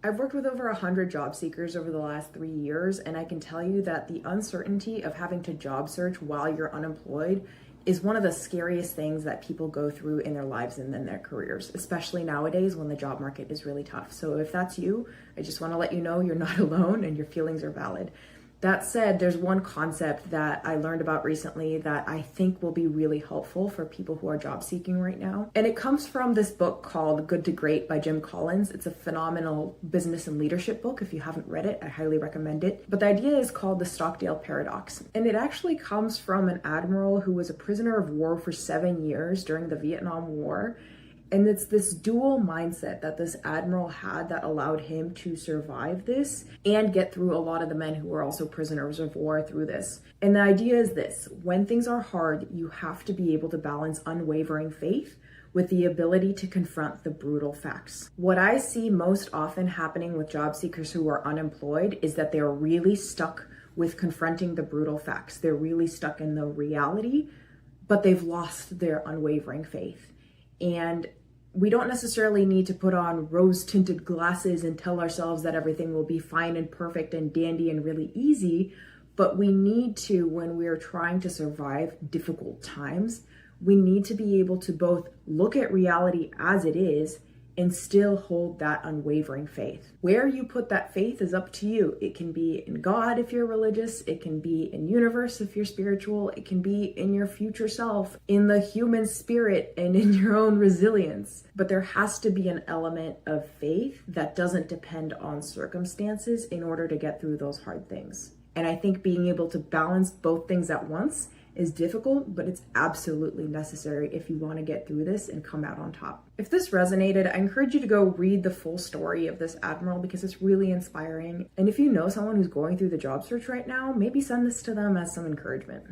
I've worked with over 100 job seekers over the last 3 years, and I can tell you that the uncertainty of having to job search while you're unemployed is one of the scariest things that people go through in their lives and in their careers, especially nowadays when the job market is really tough. So if that's you, I just want to let you know you're not alone and your feelings are valid. That said, there's one concept that I learned about recently that I think will be really helpful for people who are job seeking right now. And it comes from this book called Good to Great by Jim Collins. It's a phenomenal business and leadership book. If you haven't read it, I highly recommend it. But the idea is called the Stockdale Paradox. And it actually comes from an admiral who was a prisoner of war for 7 years during the Vietnam War. And it's this dual mindset that this admiral had that allowed him to survive this and get through a lot of the men who were also prisoners of war through this. And the idea is this: when things are hard, you have to be able to balance unwavering faith with the ability to confront the brutal facts. What I see most often happening with job seekers who are unemployed is that they're really stuck with confronting the brutal facts. They're really stuck in the reality, but they've lost their unwavering faith. And we don't necessarily need to put on rose-tinted glasses and tell ourselves that everything will be fine and perfect and dandy and really easy, but we need to, when we're trying to survive difficult times, we need to be able to both look at reality as it is and still hold that unwavering faith. Where you put that faith is up to you. It can be in God if you're religious, it can be in universe if you're spiritual, it can be in your future self, in the human spirit, and in your own resilience. But there has to be an element of faith that doesn't depend on circumstances in order to get through those hard things. And I think being able to balance both things at once is difficult, but it's absolutely necessary if you want to get through this and come out on top. If this resonated, I encourage you to go read the full story of this admiral because it's really inspiring. And if you know someone who's going through the job search right now, maybe send this to them as some encouragement.